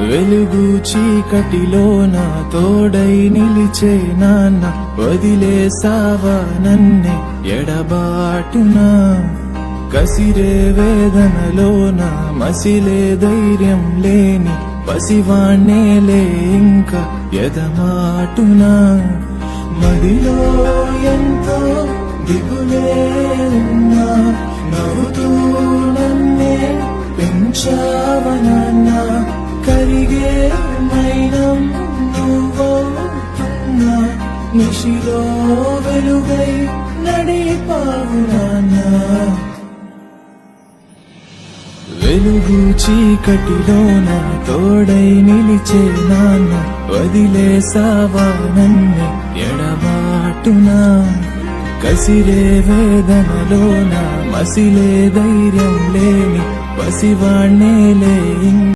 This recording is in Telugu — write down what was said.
వెలుగు చీకటిలో నా తోడై నిలిచే నాన్న వదిలేసావా నన్నే ఎడబాటునా కసిరే వేదనలోన మసిలే ధైర్యం లేని పసివాణ్ణేలే ఇంకా ఎదమాటునా మదిలో ఎంతో దిగులే ఉన్నా నవ్వుతూ నన్నే పెంచావనన్నా కరిగే మైనం నువ్వవుతున్నా నిశిలో వెలుగై నడిపావు నాన్నా వెలుగు చీకటిలో నా తోడై నిలిచే నాన్న వదిలేసావా నన్నే ఎడబాటునా కసిరే వేదనలోన మసిలే ధైర్యం లేని పసివాణ్ణేలే